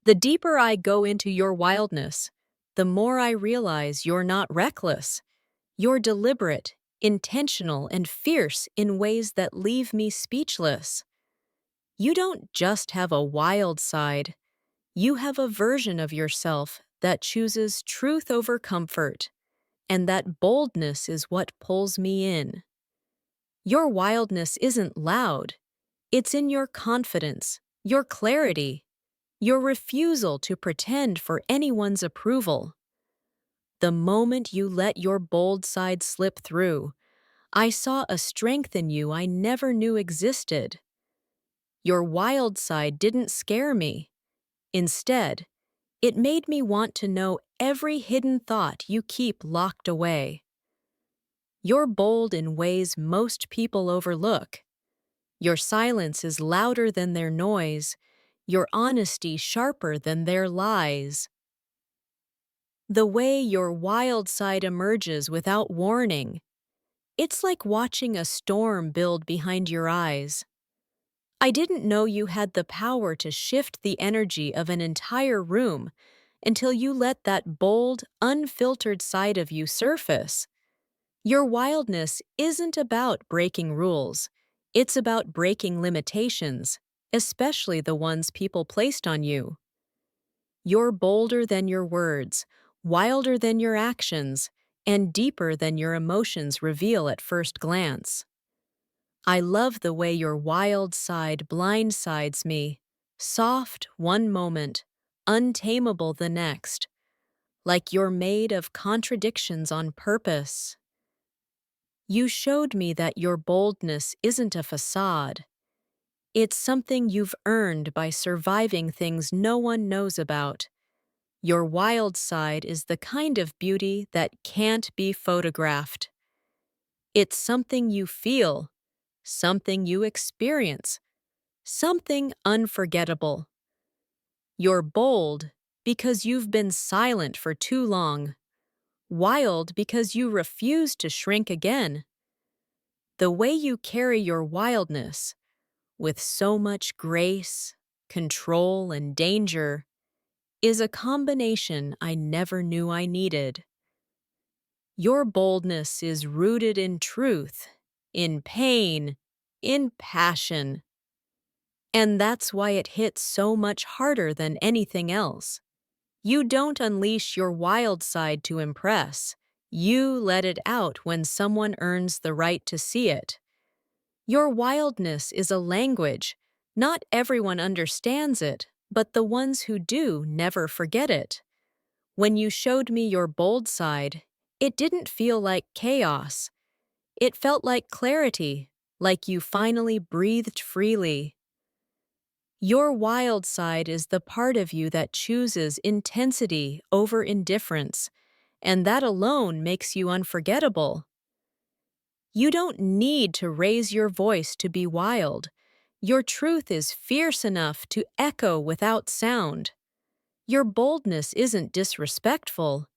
The deeper I go into your wildness, the more I realize you're not reckless. You're deliberate, intentional, and fierce in ways that leave me speechless. You don't just have a wild side, you have a version of yourself that chooses truth over comfort, and that boldness is what pulls me in. Your wildness isn't loud, it's in your confidence, your clarity, your refusal to pretend for anyone's approval. The moment you let your bold side slip through, I saw a strength in you I never knew existed. Your wild side didn't scare me. Instead, it made me want to know every hidden thought you keep locked away. You're bold in ways most people overlook. Your silence is louder than their noise, your honesty sharper than their lies. The way your wild side emerges without warning, it's like watching a storm build behind your eyes. I didn't know you had the power to shift the energy of an entire room until you let that bold, unfiltered side of you surface. Your wildness isn't about breaking rules. It's about breaking limitations, especially the ones people placed on you. You're bolder than your words, wilder than your actions, and deeper than your emotions reveal at first glance. I love the way your wild side blindsides me, soft one moment, untamable the next, like you're made of contradictions on purpose. You showed me that your boldness isn't a facade. It's something you've earned by surviving things no one knows about. Your wild side is the kind of beauty that can't be photographed. It's something you feel, something you experience, something unforgettable. You're bold because you've been silent for too long, wild because you refuse to shrink again. The way you carry your wildness, with so much grace, control, and danger, is a combination I never knew I needed. Your boldness is rooted in truth, in pain, in passion. And that's why it hits so much harder than anything else. You don't unleash your wild side to impress. You let it out when someone earns the right to see it. Your wildness is a language. Not everyone understands it, but the ones who do never forget it. When you showed me your bold side, it didn't feel like chaos. It felt like clarity, like you finally breathed freely. Your wild side is the part of you that chooses intensity over indifference, and that alone makes you unforgettable. You don't need to raise your voice to be wild. Your truth is fierce enough to echo without sound. Your boldness isn't disrespectful.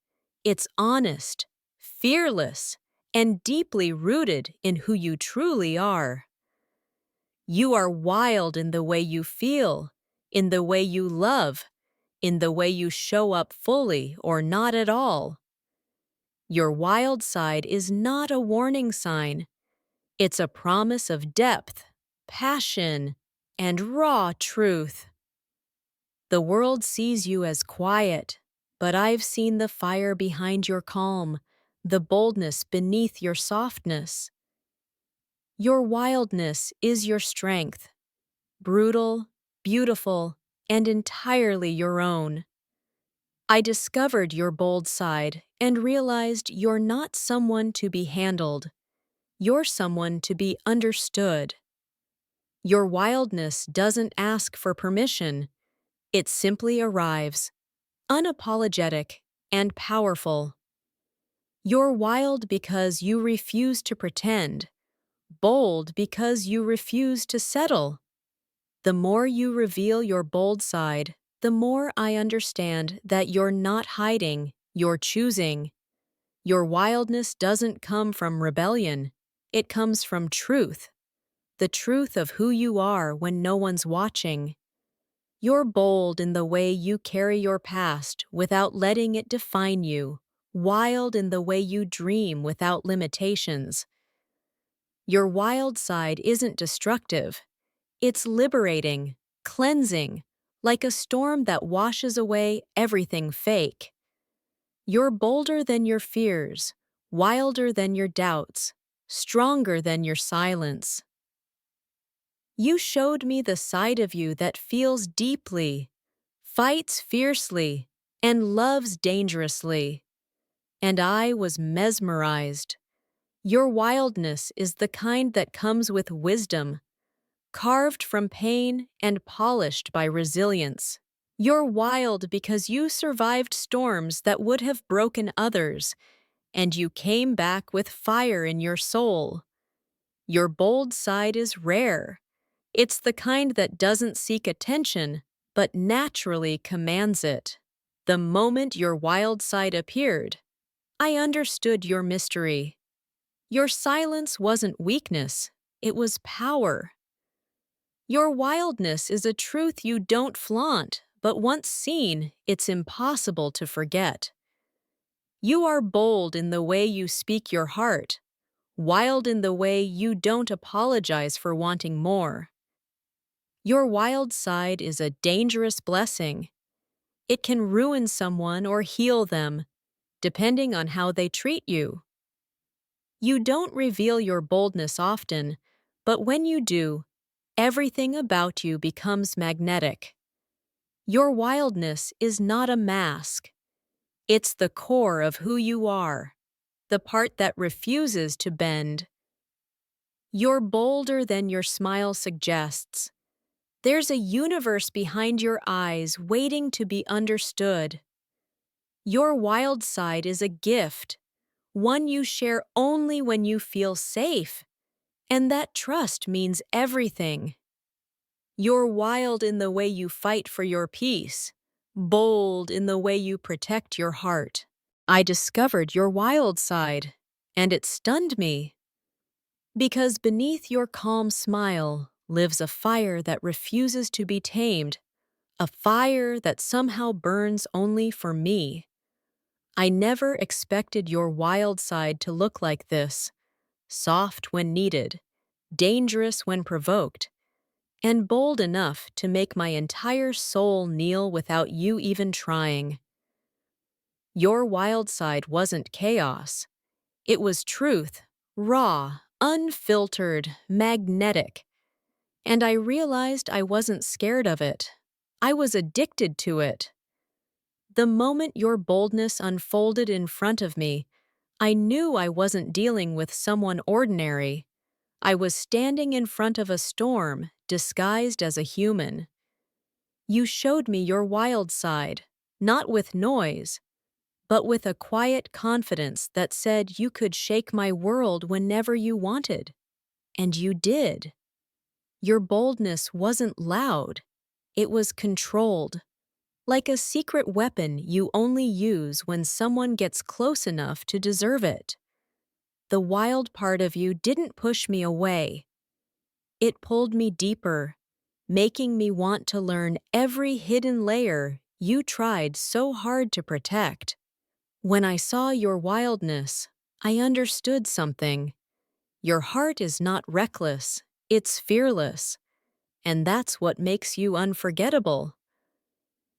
It's honest, fearless, and deeply rooted in who you truly are. You are wild in the way you feel, in the way you love, in the way you show up fully or not at all. Your wild side is not a warning sign. It's a promise of depth, passion, and raw truth. The world sees you as quiet, but I've seen the fire behind your calm, the boldness beneath your softness. Your wildness is your strength, brutal, beautiful, and entirely your own. I discovered your bold side and realized you're not someone to be handled. You're someone to be understood. Your wildness doesn't ask for permission. It simply arrives, unapologetic and powerful. You're wild because you refuse to pretend, bold because you refuse to settle. The more you reveal your bold side, the more I understand that you're not hiding, you're choosing. Your wildness doesn't come from rebellion, it comes from truth, the truth of who you are when no one's watching. You're bold in the way you carry your past without letting it define you, wild in the way you dream without limitations. Your wild side isn't destructive, it's liberating, cleansing, like a storm that washes away everything fake. You're bolder than your fears, wilder than your doubts, stronger than your silence. You showed me the side of you that feels deeply, fights fiercely, and loves dangerously. And I was mesmerized. Your wildness is the kind that comes with wisdom, carved from pain and polished by resilience. You're wild because you survived storms that would have broken others, and you came back with fire in your soul. Your bold side is rare. It's the kind that doesn't seek attention, but naturally commands it. The moment your wild side appeared, I understood your mystery. Your silence wasn't weakness, it was power. Your wildness is a truth you don't flaunt, but once seen, it's impossible to forget. You are bold in the way you speak your heart, wild in the way you don't apologize for wanting more. Your wild side is a dangerous blessing. It can ruin someone or heal them, depending on how they treat you. You don't reveal your boldness often, but when you do, everything about you becomes magnetic. Your wildness is not a mask. It's the core of who you are, the part that refuses to bend. You're bolder than your smile suggests. There's a universe behind your eyes waiting to be understood. Your wild side is a gift, one you share only when you feel safe, and that trust means everything. You're wild in the way you fight for your peace, bold in the way you protect your heart. I discovered your wild side, and it stunned me. Because beneath your calm smile lives a fire that refuses to be tamed, a fire that somehow burns only for me. I never expected your wild side to look like this, soft when needed, dangerous when provoked, and bold enough to make my entire soul kneel without you even trying. Your wild side wasn't chaos. It was truth, raw, unfiltered, magnetic. And I realized I wasn't scared of it. I was addicted to it. The moment your boldness unfolded in front of me, I knew I wasn't dealing with someone ordinary. I was standing in front of a storm, disguised as a human. You showed me your wild side, not with noise, but with a quiet confidence that said you could shake my world whenever you wanted. And you did. Your boldness wasn't loud. It was controlled, like a secret weapon you only use when someone gets close enough to deserve it. The wild part of you didn't push me away. It pulled me deeper, making me want to learn every hidden layer you tried so hard to protect. When I saw your wildness, I understood something. Your heart is not reckless, it's fearless, and that's what makes you unforgettable.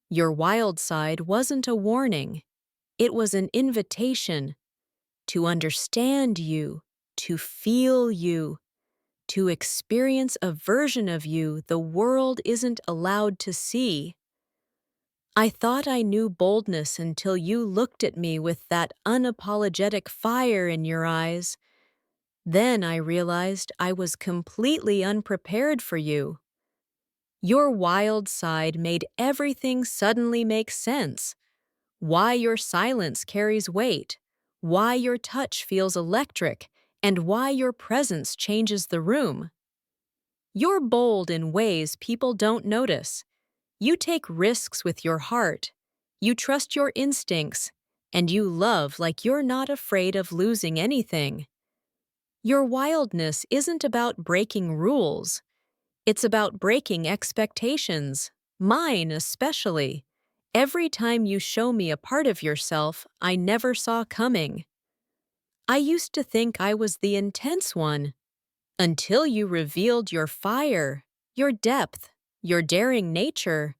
Your wild side wasn't a warning, it was an invitation to understand you, to feel you, to experience a version of you the world isn't allowed to see. I thought I knew boldness until you looked at me with that unapologetic fire in your eyes. Then I realized I was completely unprepared for you. Your wild side made everything suddenly make sense. Why your silence carries weight, why your touch feels electric, and why your presence changes the room. You're bold in ways people don't notice. You take risks with your heart. You trust your instincts, and you love like you're not afraid of losing anything. Your wildness isn't about breaking rules. It's about breaking expectations. Mine especially. Every time you show me a part of yourself I never saw coming. I used to think I was the intense one, until you revealed your fire, your depth, your daring nature,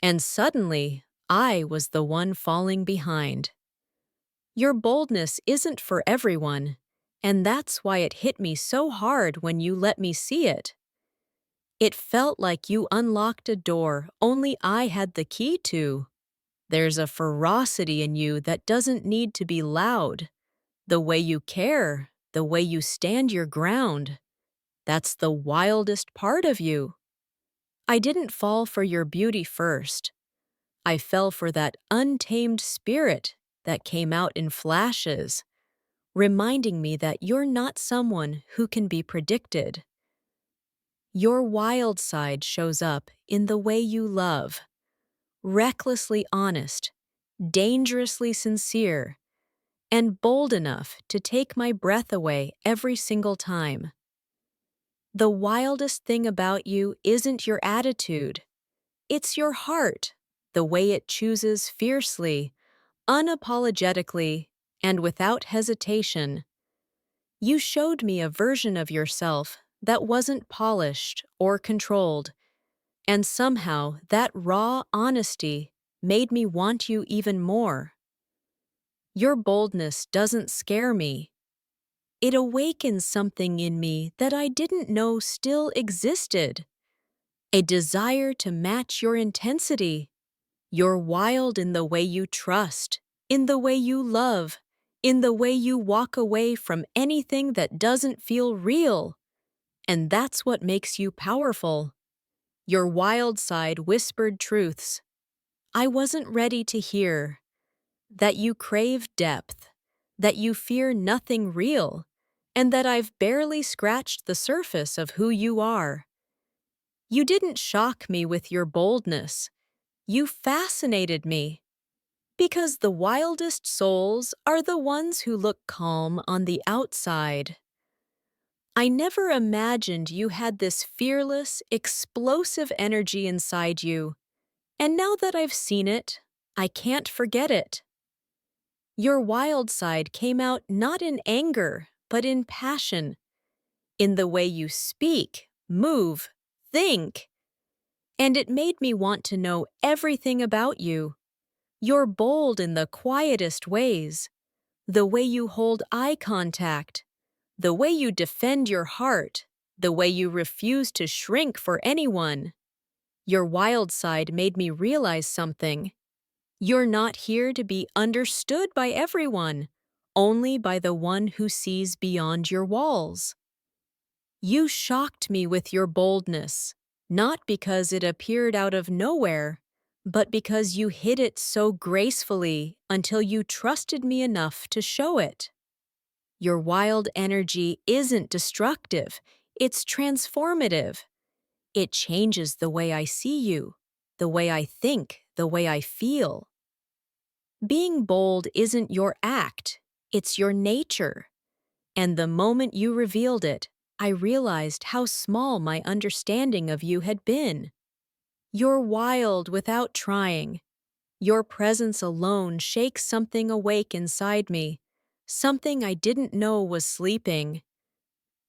and suddenly I was the one falling behind. Your boldness isn't for everyone, and that's why it hit me so hard when you let me see it. It felt like you unlocked a door only I had the key to. There's a ferocity in you that doesn't need to be loud. The way you care, the way you stand your ground, that's the wildest part of you. I didn't fall for your beauty first. I fell for that untamed spirit that came out in flashes, reminding me that you're not someone who can be predicted. Your wild side shows up in the way you love, recklessly honest, dangerously sincere, and bold enough to take my breath away every single time. The wildest thing about you isn't your attitude, it's your heart, the way it chooses fiercely, unapologetically, and without hesitation. You showed me a version of yourself that wasn't polished or controlled, and somehow that raw honesty made me want you even more. Your boldness doesn't scare me. It awakens something in me that I didn't know still existed. A desire to match your intensity. You're wild in the way you trust, in the way you love, in the way you walk away from anything that doesn't feel real. And that's what makes you powerful. Your wild side whispered truths I wasn't ready to hear. That you crave depth, that you fear nothing real, and that I've barely scratched the surface of who you are. You didn't shock me with your boldness. You fascinated me. Because the wildest souls are the ones who look calm on the outside. I never imagined you had this fearless, explosive energy inside you, and now that I've seen it, I can't forget it. Your wild side came out not in anger, but in passion, in the way you speak, move, think. And it made me want to know everything about you. You're bold in the quietest ways, the way you hold eye contact, the way you defend your heart, the way you refuse to shrink for anyone. Your wild side made me realize something. You're not here to be understood by everyone, only by the one who sees beyond your walls. You shocked me with your boldness, not because it appeared out of nowhere, but because you hid it so gracefully until you trusted me enough to show it. Your wild energy isn't destructive, it's transformative. It changes the way I see you, the way I think, the way I feel. Being bold isn't your act, it's your nature. And the moment you revealed it, I realized how small my understanding of you had been. You're wild without trying. Your presence alone shakes something awake inside me, something I didn't know was sleeping.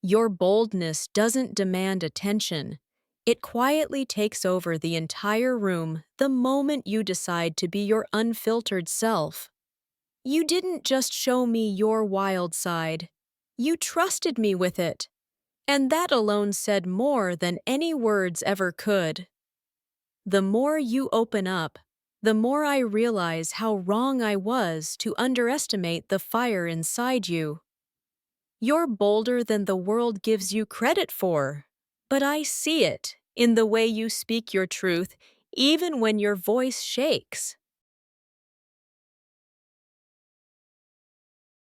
Your boldness doesn't demand attention. It quietly takes over the entire room the moment you decide to be your unfiltered self. You didn't just show me your wild side. You trusted me with it. And that alone said more than any words ever could. The more you open up, the more I realize how wrong I was to underestimate the fire inside you. You're bolder than the world gives you credit for, but I see it in the way you speak your truth, even when your voice shakes.